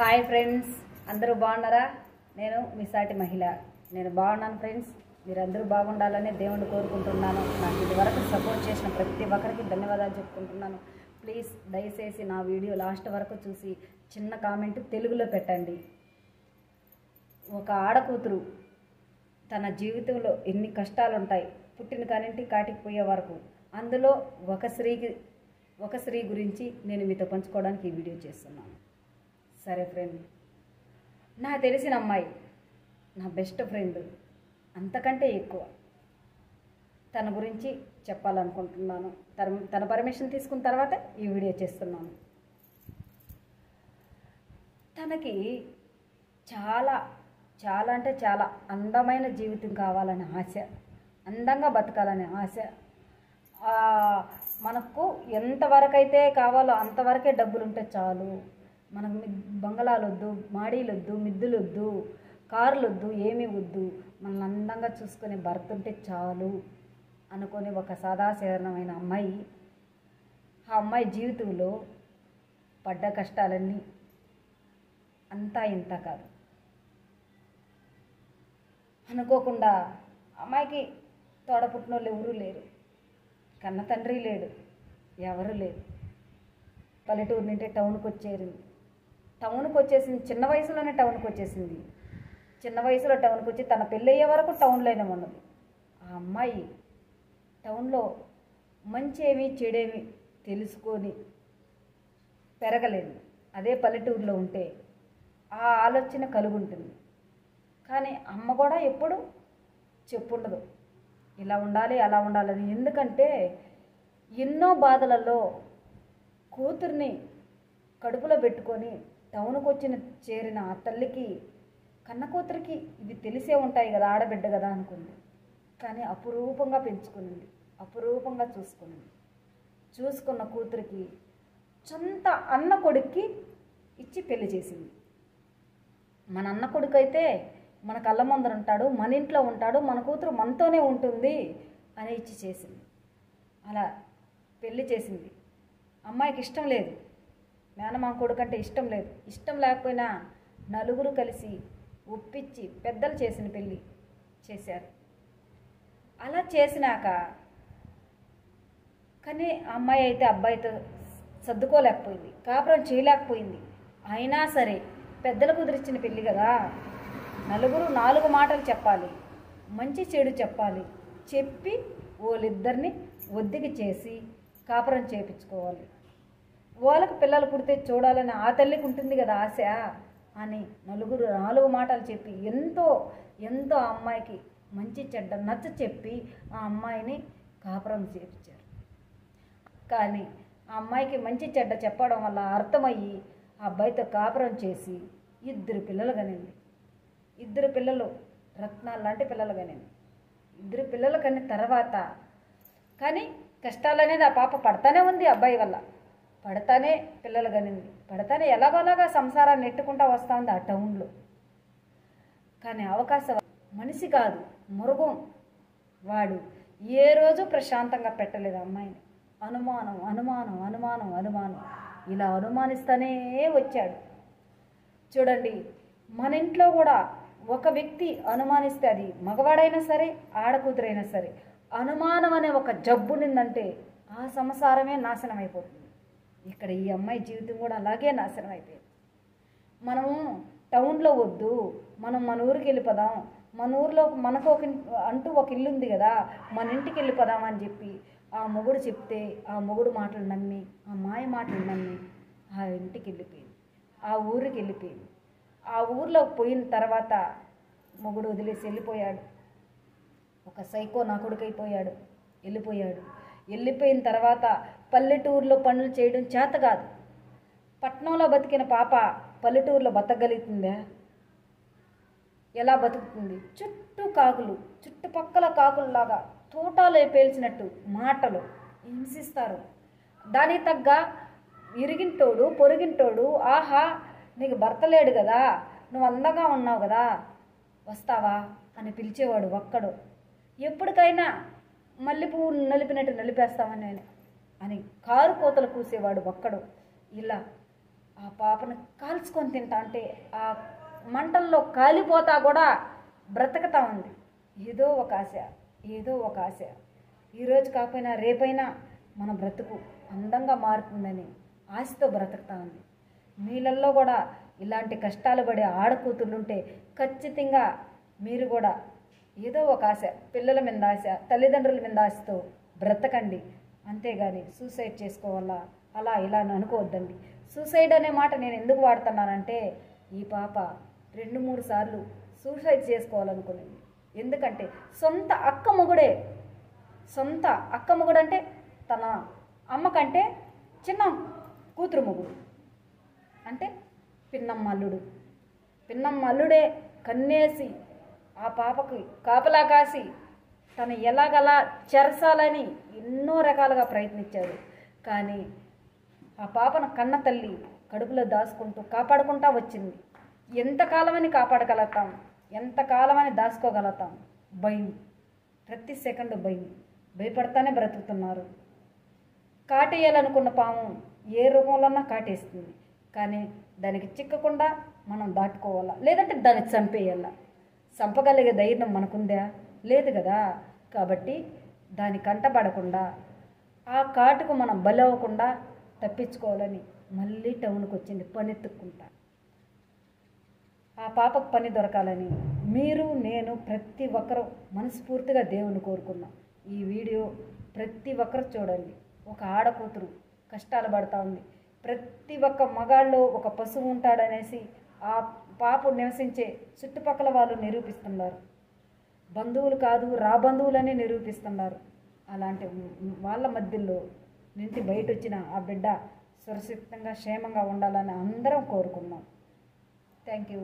Hi friends, అందరూ బాగున్నారా? నేను మీ సాటి మహిళ. నేను బాగున్నాను ఫ్రెండ్స్. మీరందరూ బాగుండాలని దేవుణ్ణి కోరుకుంటున్నాను. నాకు ఇదివరకు సపోర్ట్ చేసిన ప్రతి ఒక్కరికి ధన్యవాదాలు చెప్పుకుంటున్నాను. ప్లీజ్ దయచేసి నా వీడియో లాస్ట్ వరకు చూసి చిన్న కామెంట్ తెలుగులో పెట్టండి. ఒక ఆడకూతురు తన జీవితంలో ఎన్ని కష్టాలు ఉంటాయి పుట్టిన కానింటి కాటికి పోయే వరకు, అందులో ఒక స్త్రీ గురించి నేను మీతో పంచుకోవడానికి ఈ వీడియో చేస్తున్నాను. సరే ఫ్రెండ్, నాకు తెలిసిన అమ్మాయి నా బెస్ట్ ఫ్రెండ్, అంతకంటే ఎక్కువ తన గురించి చెప్పాలనుకుంటున్నాను. తన పర్మిషన్ తీసుకున్న తర్వాత ఈ వీడియో చేస్తున్నాను. తనకి చాలా చాలా అంటే చాలా అందమైన జీవితం కావాలనే ఆశ, అందంగా బతకాలనే ఆశ. మనకు ఎంతవరకు అయితే కావాలో అంతవరకే డబ్బులు ఉంటే చాలు. మనకు బంగళాలు వద్దు, మాడీలు వద్దు, మిద్దులు వద్దు, కార్లు వద్దు, ఏమీ వద్దు, మనల్ని అందంగా చూసుకునే భర్త ఉంటే చాలు అనుకొని ఒక సాధారణమైన అమ్మాయి, ఆ అమ్మాయి జీవితంలో పడ్డ కష్టాలన్నీ అంతా ఇంత కాదు. అనుకోకుండా అమ్మాయికి తోడపుట్టిన వాళ్ళు ఎవరూ లేరు, కన్న తండ్రి లేడు, ఎవరు లేరు. పల్లెటూరు నుండి టౌన్కి వచ్చేసింది. చిన్న వయసులోనే టౌన్కి వచ్చేసింది. చిన్న వయసులో టౌన్కి వచ్చి తన పెళ్ళి అయ్యే వరకు టౌన్లోనే ఉన్నది. ఆ అమ్మాయి టౌన్లో మంచి ఏమి చెడేమి తెలుసుకొని పెరగలేదు. అదే పల్లెటూరులో ఉంటే ఆ ఆలోచన కలుగుంటుంది. కానీ అమ్మ కూడా ఎప్పుడు చెప్పుండదు ఇలా ఉండాలి అలా ఉండాలని. ఎందుకంటే ఎన్నో బాధలలో కూతుర్ని కడుపులో పెట్టుకొని టౌన్కి చేరిన ఆ తల్లికి, కన్న కూతురికి ఇవి తెలిసే ఉంటాయి కదా, ఆడబిడ్డ కదా అనుకుంది. కానీ అపురూపంగా పెంచుకునింది, అపురూపంగా చూసుకున్న కూతురికి సొంత అన్న కొడుక్కి ఇచ్చి పెళ్లి చేసింది. మన అన్న కొడుకు అయితే మన కళ్ళ ముందర ఉంటాడు, మన ఇంట్లో ఉంటాడు, మన కూతురు మనతోనే ఉంటుంది అని ఇచ్చి చేసింది. అలా పెళ్లి చేసింది. అమ్మాయికి ఇష్టం లేదు, మేనమామ కొడుకు అంటే ఇష్టం లేదు. ఇష్టం లేకపోయినా నలుగురు కలిసి ఒప్పించి పెద్దలు చేసిన పెళ్ళి చేశారు. అలా చేసినాక కానీ అమ్మాయి అయితే అబ్బాయితో సర్దుకోలేకపోయింది, కాపురం చేయలేకపోయింది. అయినా సరే పెద్దలు కుదిరిచ్చిన పెళ్ళి కదా, నలుగురు 4 మాటలు చెప్పాలి, మంచి చెడు చెప్పాలి, చెప్పి వాళ్ళిద్దరిని ఒద్దికి చేసి కాపురం చేయించుకోవాలి. వాళ్ళకు పిల్లలు పుడితే చూడాలని ఆ తల్లికి ఉంటుంది కదా ఆశ అని నలుగురు 4 మాటలు చెప్పి ఎంతో ఎంతో ఆ అమ్మాయికి మంచి చెడ్డ నచ్చ చెప్పి ఆ అమ్మాయిని కాపురం చేయించారు. కానీ ఆ అమ్మాయికి మంచి చెడ్డ చెప్పడం వల్ల అర్థమయ్యి ఆ అబ్బాయితో కాపురం చేసి 2 పిల్లలు కనింది. 2 పిల్లలు రత్నాలు లాంటి పిల్లలు కనింది. 2 పిల్లలు కని తర్వాత కానీ కష్టాలు అనేది ఆ పాప పడతానే ఉంది. అబ్బాయి వల్ల పడతానే పిల్లలు కనింది, పడతానే ఎలాగోలాగా సంసారాన్ని నెట్టుకుంటా వస్తూ ఉంది ఆ టౌన్లో. కానీ అవకాశం మనిషి కాదు, మృగం. వాడు ఏ రోజు ప్రశాంతంగా పెట్టలేదు అమ్మాయిని. అనుమానం అనుమానం అనుమానం అనుమానం ఇలా అనుమానిస్తూనే వచ్చాడు. చూడండి, మన ఇంట్లో కూడా ఒక వ్యక్తి అనుమానిస్తే, అది మగవాడైనా సరే ఆడకూతురైనా సరే, అనుమానం అనే ఒక జబ్బు నిందంటే ఆ సంసారమే నాశనం అయిపోతుంది. ఇక్కడ ఈ అమ్మాయి జీవితం కూడా అలాగే నాశనం అయిపోయింది. మనము టౌన్లో వద్దు, మనం మన ఊరికి వెళ్ళిపోదాం, మన ఊరిలో మనకు ఒక ఇల్లు ఉంది కదా, మన ఇంటికి వెళ్ళిపోదాం అని చెప్పి ఆ మొగుడు చెప్తే ఆ మొగుడు మాటలు నమ్మి, ఆ మాయ మాటలు నమ్మి ఆ ఇంటికి వెళ్ళిపోయింది, ఆ ఊరికి వెళ్ళిపోయింది. ఆ ఊర్లో పోయిన తర్వాత మొగుడు వదిలేసి వెళ్ళిపోయాడు. ఒక సైకో నా కొడుకైపోయాడు, వెళ్ళిపోయాడు. వెళ్ళిపోయిన తర్వాత పల్లెటూరులో పనులు చేయడం చేత కాదు. పట్టణంలో బతికిన పాప పల్లెటూరులో బతకగలుగుతుందా? ఎలా బతుకుతుంది? చుట్టుపక్కల కాకుల్లాగా తోటలో పేల్చినట్టు మాటలు హింసిస్తారు. దానికి తగ్గ ఇరిగింటోడు పొరిగింటోడు, ఆహా నీకు భర్త లేడు కదా, నువ్వు అందంగా ఉన్నావు కదా, వస్తావా అని పిలిచేవాడు ఒక్కడు. ఎప్పటికైనా మల్లెపువ్వు నలిపినట్టు నలిపేస్తామని అని కారు కోతలు కూసేవాడు ఒక్కడు. ఇలా ఆ పాపను కాల్చుకొని తింటా అంటే ఆ మంటల్లో కాలిపోతా కూడా బ్రతకతా ఉంది. ఏదో ఒక ఆశ, ఏదో ఒక ఆశ, ఈరోజు కాకపోయినా రేపైనా మన బ్రతుకు అందంగా మారుతుందని ఆశతో బ్రతుకుతా ఉంది. మీలల్లో కూడా ఇలాంటి కష్టాలు పడే ఆడకూతుర్లుంటే ఖచ్చితంగా మీరు కూడా ఏదో ఒక ఆశ, పిల్లల మీద ఆశ, తల్లిదండ్రుల మీద ఆశతో బ్రతకండి. అంతేగాని సూసైడ్ చేసుకోవాలా అలా ఇలా అని అనుకోవద్దండి. సూసైడ్ అనే మాట నేను ఎందుకు వాడుతున్నానంటే ఈ పాప 2-3 సార్లు సూసైడ్ చేసుకోవాలనుకునేది. ఎందుకంటే సొంత అక్క మొగుడు అంటే తన అమ్మ కంటే చిన్న కూతురు మొగుడు అంటే పిన్నమ్మ అల్లుడే కన్నేసి ఆ పాపకి కాపలా కాసి తను ఎలాగలా చెరసాలని ఎన్నో రకాలుగా ప్రయత్నించాడు. కానీ ఆ పాపను కన్న తల్లి కడుపులో దాచుకుంటూ కాపాడుకుంటా వచ్చింది. ఎంతకాలమని కాపాడగలుగుతాం, ఎంతకాలమని దాచుకోగలుగుతాం? భయం, ప్రతి సెకండ్ భయపడతానే బ్రతుకుతున్నారు. కాటేయాలనుకున్న పాము ఏ రూపంలోన్నా కాటేస్తుంది. కానీ దానికి చిక్కకుండా మనం దాటుకోవాలా, లేదంటే దాన్ని చంపేయాలా. చంపగలిగే ధైర్యం మనకుందా? లేదు కదా. కాబట్టి దాని కంటపడకుండా ఆ కాటుకు మనం బలవ్వకుండా తప్పించుకోవాలని మళ్ళీ టౌన్కి వచ్చింది పనెత్తుక్కుంటా. ఆ పాపకు పని దొరకాలని మీరు నేను ప్రతి ఒక్కరూ మనస్ఫూర్తిగా దేవుని కోరుకున్నాం. ఈ వీడియో ప్రతి ఒక్కరు చూడండి. ఒక ఆడకూతురు కష్టాలు పడుతూ ఉంది. ప్రతి ఒక్క మగాళ్ళు ఒక పశువు ఉంటాడనేసి ఆ పాప నివసించే చుట్టుపక్కల వాళ్ళు నిరూపిస్తున్నారు. బంధువులు కాదు బంధువులని నిరూపిస్తున్నారు. అలాంటి వాళ్ళ మధ్యలో నుంచి బయట వచ్చిన ఆ బిడ్డ సురక్షితంగా క్షేమంగా ఉండాలని అందరం కోరుకున్నాం. Thank you.